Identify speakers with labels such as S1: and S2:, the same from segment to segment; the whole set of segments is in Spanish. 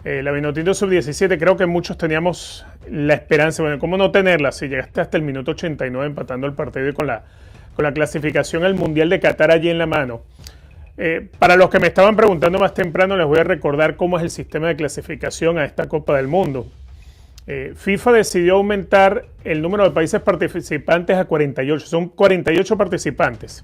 S1: La Vinotinto Sub-17, creo que muchos teníamos la esperanza, bueno, ¿cómo no tenerla? Si llegaste hasta el minuto 89 empatando el partido y con la clasificación al Mundial de Qatar allí en la mano. Para los que me estaban preguntando más temprano, les voy a recordar cómo es el sistema de clasificación a esta Copa del Mundo. FIFA decidió aumentar el número de países participantes a 48, son 48 participantes.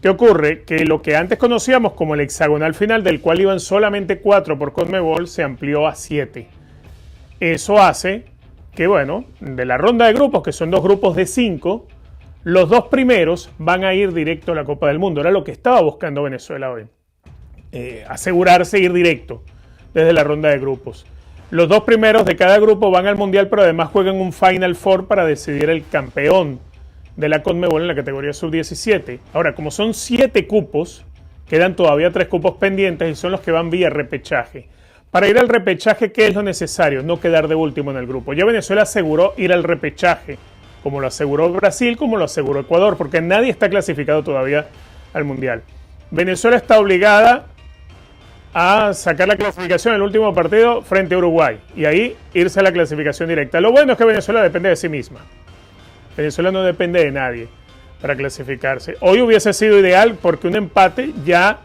S1: ¿Qué ocurre? Que lo que antes conocíamos como el hexagonal final, del cual iban solamente 4 por CONMEBOL, se amplió a 7. Eso hace que, bueno, de la ronda de grupos, que son 2 grupos de 5, los 2 primeros van a ir directo a la Copa del Mundo. Era lo que estaba buscando Venezuela hoy. Asegurarse ir directo desde la ronda de grupos. Los 2 primeros de cada grupo van al Mundial, pero además juegan un Final Four para decidir el campeón de la CONMEBOL en la categoría Sub-17. Ahora, como son 7 cupos, quedan todavía 3 cupos pendientes y son los que van vía repechaje. Para ir al repechaje, ¿qué es lo necesario? No quedar de último en el grupo. Ya Venezuela aseguró ir al repechaje, como lo aseguró Brasil, como lo aseguró Ecuador, porque nadie está clasificado todavía al Mundial. Venezuela está obligada a sacar la clasificación en el último partido frente a Uruguay y ahí irse a la clasificación directa. Lo bueno es que Venezuela depende de sí misma. Venezuela no depende de nadie para clasificarse. Hoy hubiese sido ideal porque un empate ya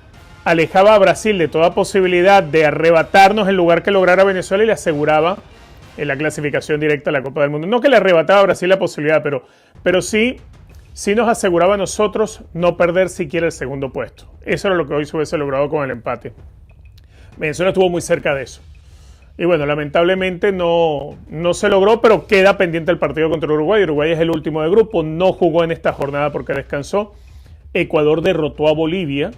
S1: alejaba a Brasil de toda posibilidad de arrebatarnos el lugar que lograra Venezuela y le aseguraba la clasificación directa a la Copa del Mundo. No que le arrebataba a Brasil la posibilidad, pero sí nos aseguraba a nosotros no perder siquiera el segundo puesto. Eso era lo que hoy se hubiese logrado con el empate. Venezuela estuvo muy cerca de eso. Y bueno, lamentablemente no se logró, pero queda pendiente el partido contra Uruguay. Uruguay es el último de grupo, no jugó en esta jornada porque descansó. Ecuador derrotó a Bolivia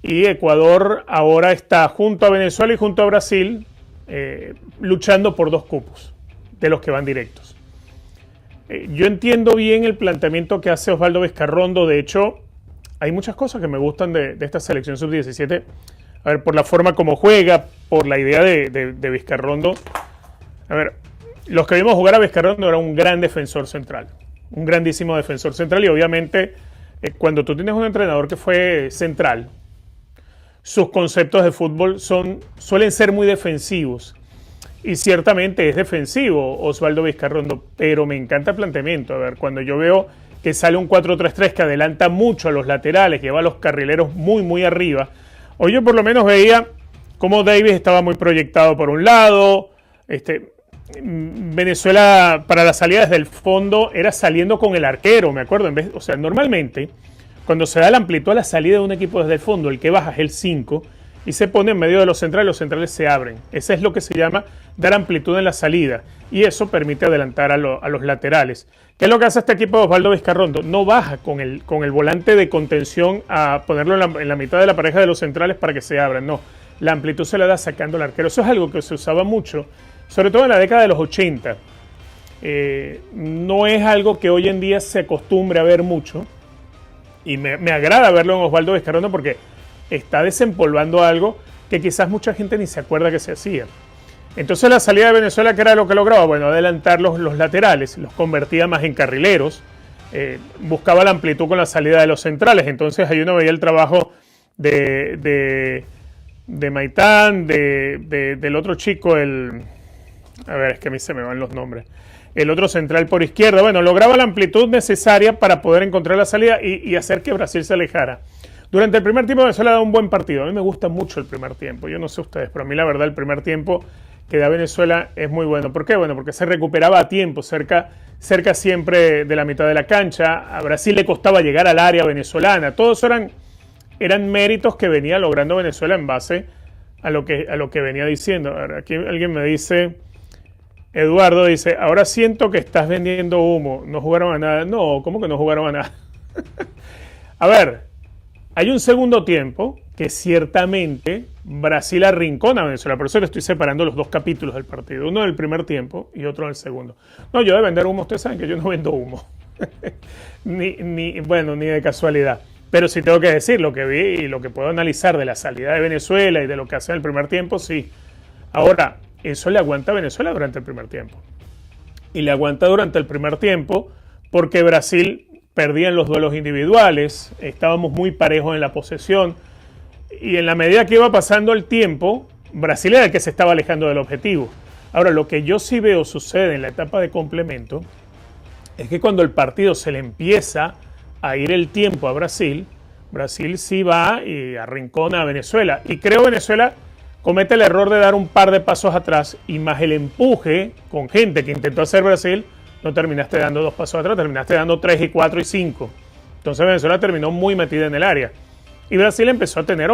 S1: y Ecuador ahora está junto a Venezuela y junto a Brasil luchando por 2 cupos de los que van directos. Yo entiendo bien el planteamiento que hace Osvaldo Vizcarrondo. De hecho, hay muchas cosas que me gustan de esta selección sub-17. A ver, por la forma como juega, por la idea de Vizcarrondo. A ver, los que vimos jugar a Vizcarrondo era un gran defensor central. Un grandísimo defensor central. Y obviamente, cuando tú tienes un entrenador que fue central, sus conceptos de fútbol suelen ser muy defensivos. Y ciertamente es defensivo Osvaldo Vizcarrondo, pero me encanta el planteamiento. A ver, cuando yo veo que sale un 4-3-3 que adelanta mucho a los laterales, lleva a los carrileros muy, muy arriba. Hoy yo por lo menos veía cómo Davis estaba muy proyectado por un lado. Venezuela para la salida desde el fondo era saliendo con el arquero, me acuerdo. O sea, normalmente cuando se da la amplitud a la salida de un equipo desde el fondo, el que baja es el 5 y se pone en medio de los centrales se abren. Eso es lo que se llama dar amplitud en la salida y eso permite adelantar a los laterales. ¿Qué es lo que hace este equipo de Osvaldo Vizcarrondo? No baja con el volante de contención a ponerlo en la mitad de la pareja de los centrales para que se abran. No, la amplitud se la da sacando al arquero. Eso es algo que se usaba mucho, sobre todo en la década de los 80. No es algo que hoy en día se acostumbre a ver mucho y me agrada verlo en Osvaldo Vizcarrondo porque está desempolvando algo que quizás mucha gente ni se acuerda que se hacía. Entonces la salida de Venezuela, ¿qué era lo que lograba? Bueno, adelantar los laterales, los convertía más en carrileros, buscaba la amplitud con la salida de los centrales. Entonces ahí uno veía el trabajo de Maitán, del otro chico, a ver, es que a mí se me van los nombres. El otro central por izquierda. Bueno, lograba la amplitud necesaria para poder encontrar la salida y hacer que Brasil se alejara. Durante el primer tiempo Venezuela da un buen partido. A mí me gusta mucho el primer tiempo. Yo no sé ustedes, pero a mí la verdad el primer tiempo que da Venezuela es muy bueno. ¿Por qué? Bueno, porque se recuperaba a tiempo, cerca siempre de la mitad de la cancha. A Brasil le costaba llegar al área venezolana. Todos eran méritos que venía logrando Venezuela en base a lo que venía diciendo. A ver, aquí alguien me dice, Eduardo dice, ahora siento que estás vendiendo humo. No jugaron a nada. No, ¿cómo que no jugaron a nada? A ver, hay un segundo tiempo que ciertamente Brasil arrincona a Venezuela. Por eso le estoy separando los 2 capítulos del partido. Uno del primer tiempo y otro del segundo. No, yo de vender humo, ustedes saben que yo no vendo humo. ni de casualidad. Pero sí tengo que decir lo que vi y lo que puedo analizar de la salida de Venezuela y de lo que hace en el primer tiempo, sí. Ahora, eso le aguanta a Venezuela durante el primer tiempo. Y le aguanta durante el primer tiempo porque Brasil perdía en los duelos individuales, estábamos muy parejos en la posesión y en la medida que iba pasando el tiempo, Brasil era el que se estaba alejando del objetivo. Ahora, lo que yo sí veo sucede en la etapa de complemento es que cuando el partido se le empieza a ir el tiempo a Brasil, Brasil sí va y arrincona a Venezuela. Y creo Venezuela comete el error de dar un par de pasos atrás y más el empuje con gente que intentó hacer Brasil, no terminaste dando 2 pasos atrás, terminaste dando 3 y 4 y 5. Entonces Venezuela terminó muy metida en el área. Y Brasil empezó a tener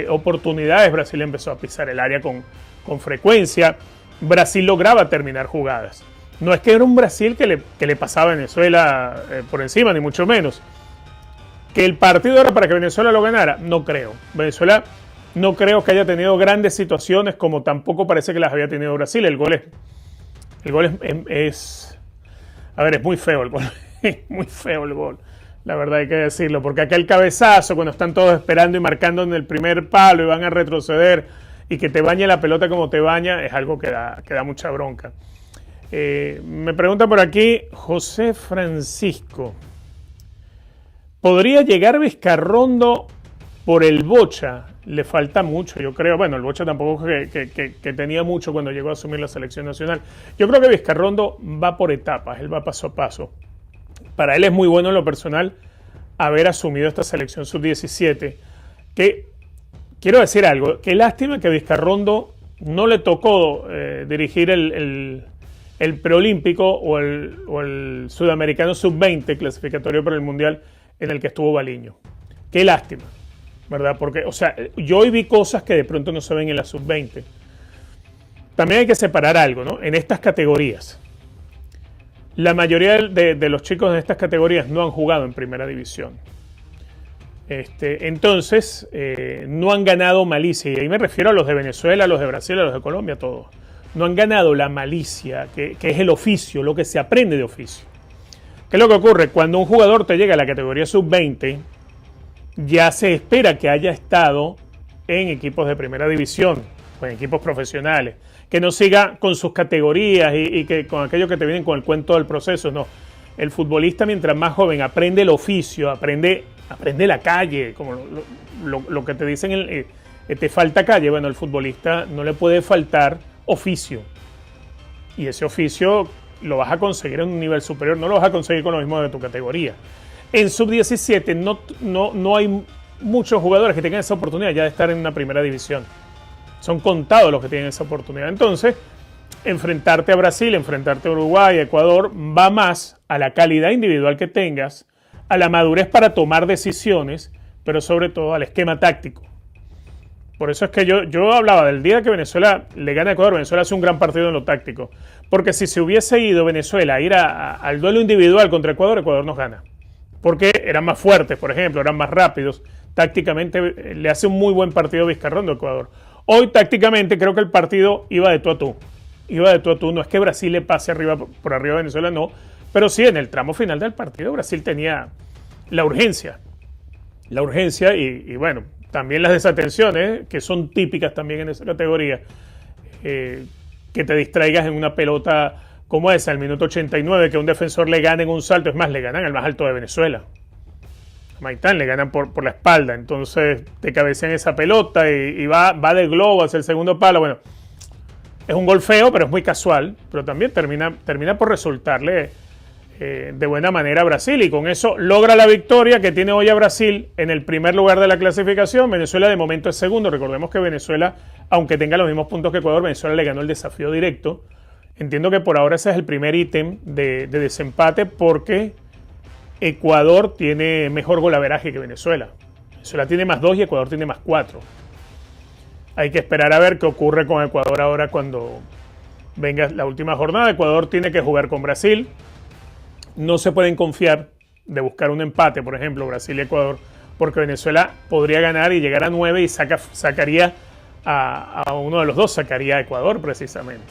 S1: oportunidades, Brasil empezó a pisar el área con frecuencia. Brasil lograba terminar jugadas. No es que era un Brasil que le pasaba a Venezuela por encima, ni mucho menos. ¿Que el partido era para que Venezuela lo ganara? No creo. Venezuela no creo que haya tenido grandes situaciones, como tampoco parece que las había tenido Brasil. El gol es a ver, es muy feo el gol. Es muy feo el gol. La verdad hay que decirlo, porque acá el cabezazo, cuando están todos esperando y marcando en el primer palo y van a retroceder, y que te bañe la pelota como te baña, es algo que da mucha bronca. Me pregunta por aquí José Francisco. ¿Podría llegar Vizcarrondo por el Bocha? Le falta mucho, yo creo. Bueno, el Bocha tampoco que tenía mucho cuando llegó a asumir la selección nacional. Yo creo que Vizcarrondo va por etapas, él va paso a paso. Para él es muy bueno en lo personal haber asumido esta selección sub-17, que quiero decir algo, qué lástima que a Vizcarrondo no le tocó dirigir el preolímpico o el sudamericano sub-20 clasificatorio para el mundial en el que estuvo Baliño. Qué lástima, ¿verdad? Porque, o sea, yo hoy vi cosas que de pronto no se ven en la sub-20. También hay que separar algo, ¿no? En estas categorías. La mayoría de los chicos en estas categorías no han jugado en primera división. Entonces, no han ganado malicia, y ahí me refiero a los de Venezuela, a los de Brasil, a los de Colombia, todos. No han ganado la malicia, que es el oficio, lo que se aprende de oficio. ¿Qué es lo que ocurre? Cuando un jugador te llega a la categoría sub-20, ya se espera que haya estado en equipos de primera división, o en equipos profesionales, que no siga con sus categorías y que con aquello que te vienen con el cuento del proceso, no. El futbolista, mientras más joven, aprende el oficio, aprende la calle, como lo que te dicen, te falta calle. Bueno, al futbolista no le puede faltar oficio. Y ese oficio lo vas a conseguir en un nivel superior, no lo vas a conseguir con lo mismo de tu categoría. En sub-17 no hay muchos jugadores que tengan esa oportunidad ya de estar en una primera división. Son contados los que tienen esa oportunidad. Entonces, enfrentarte a Brasil, enfrentarte a Uruguay, a Ecuador, va más a la calidad individual que tengas, a la madurez para tomar decisiones, pero sobre todo al esquema táctico. Por eso es que yo hablaba del día que Venezuela le gana a Ecuador. Venezuela hace un gran partido en lo táctico. Porque si se hubiese ido Venezuela a ir al duelo individual contra Ecuador, Ecuador nos gana. Porque eran más fuertes, por ejemplo, eran más rápidos. Tácticamente le hace un muy buen partido Vizcarrondo a Ecuador. Hoy tácticamente creo que el partido iba de tú a tú. Iba de tú a tú. No es que Brasil le pase por arriba a Venezuela, no. Pero sí, en el tramo final del partido Brasil tenía la urgencia. La urgencia y bueno, también las desatenciones, que son típicas también en esa categoría. Que te distraigas en una pelota como esa, al minuto 89, que un defensor le gane en un salto. Es más, le ganan al más alto de Venezuela. A Maitán le ganan por la espalda. Entonces te cabecean esa pelota y va de globo hacia el segundo palo. Bueno, es un gol feo, pero es muy casual. Pero también termina por resultarle de buena manera a Brasil, y con eso logra la victoria que tiene hoy a Brasil en el primer lugar de la clasificación. Venezuela de momento es segundo. Recordemos que Venezuela, aunque tenga los mismos puntos que Ecuador, Venezuela le ganó el desafío directo. Entiendo que por ahora ese es el primer ítem de desempate, porque Ecuador tiene mejor golaveraje que Venezuela. Venezuela tiene +2 y Ecuador tiene +4. Hay que esperar a ver qué ocurre con Ecuador ahora cuando venga la última jornada. Ecuador tiene que jugar con Brasil. No se pueden confiar de buscar un empate, por ejemplo, Brasil y Ecuador, porque Venezuela podría ganar y llegar a 9 y sacaría a uno de los dos, sacaría a Ecuador precisamente.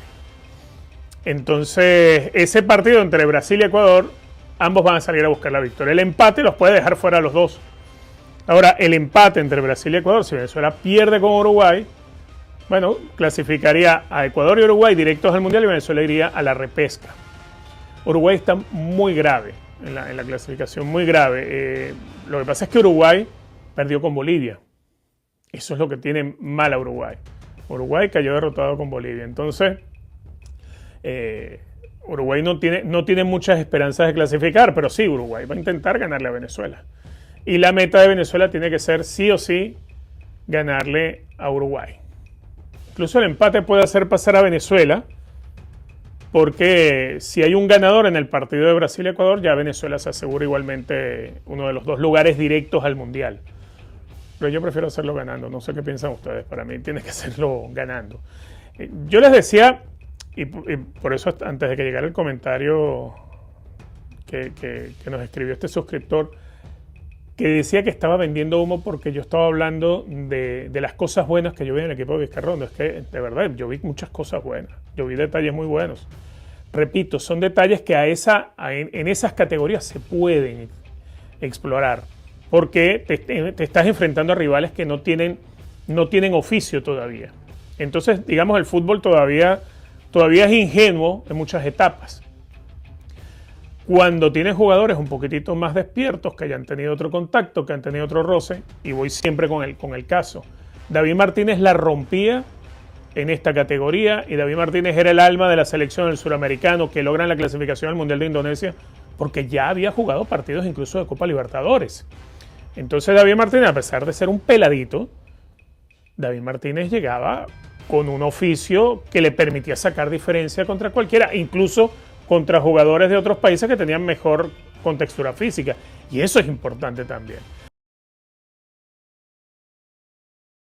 S1: Entonces, ese partido entre Brasil y Ecuador, ambos van a salir a buscar la victoria. El empate los puede dejar fuera a los dos. Ahora, el empate entre Brasil y Ecuador, si Venezuela pierde con Uruguay, bueno, clasificaría a Ecuador y Uruguay directos al Mundial y Venezuela iría a la repesca. Uruguay está muy grave en la clasificación, muy grave. Lo que pasa es que Uruguay perdió con Bolivia. Eso es lo que tiene mal a Uruguay. Uruguay cayó derrotado con Bolivia. Entonces, Uruguay no tiene muchas esperanzas de clasificar, pero sí, Uruguay va a intentar ganarle a Venezuela. Y la meta de Venezuela tiene que ser sí o sí ganarle a Uruguay. Incluso el empate puede hacer pasar a Venezuela, porque si hay un ganador en el partido de Brasil-Ecuador, ya Venezuela se asegura igualmente uno de los dos lugares directos al Mundial. Pero yo prefiero hacerlo ganando, no sé qué piensan ustedes, para mí tiene que hacerlo ganando. Yo les decía, y por eso antes de que llegara el comentario que nos escribió este suscriptor, que decía que estaba vendiendo humo porque yo estaba hablando de las cosas buenas que yo vi en el equipo de Vizcarrondo. Es que, de verdad, yo vi muchas cosas buenas. Yo vi detalles muy buenos. Repito, son detalles que en esas categorías se pueden explorar. Porque te estás enfrentando a rivales que no tienen oficio todavía. Entonces, digamos, el fútbol todavía es ingenuo en muchas etapas. Cuando tienes jugadores un poquitito más despiertos, que hayan tenido otro contacto, que han tenido otro roce, y voy siempre con el caso. David Martínez la rompía en esta categoría, y David Martínez era el alma de la selección del suramericano que logran la clasificación al Mundial de Indonesia, porque ya había jugado partidos incluso de Copa Libertadores. Entonces David Martínez, a pesar de ser un peladito, David Martínez llegaba con un oficio que le permitía sacar diferencia contra cualquiera, incluso contra jugadores de otros países que tenían mejor contextura física. Y eso es importante también.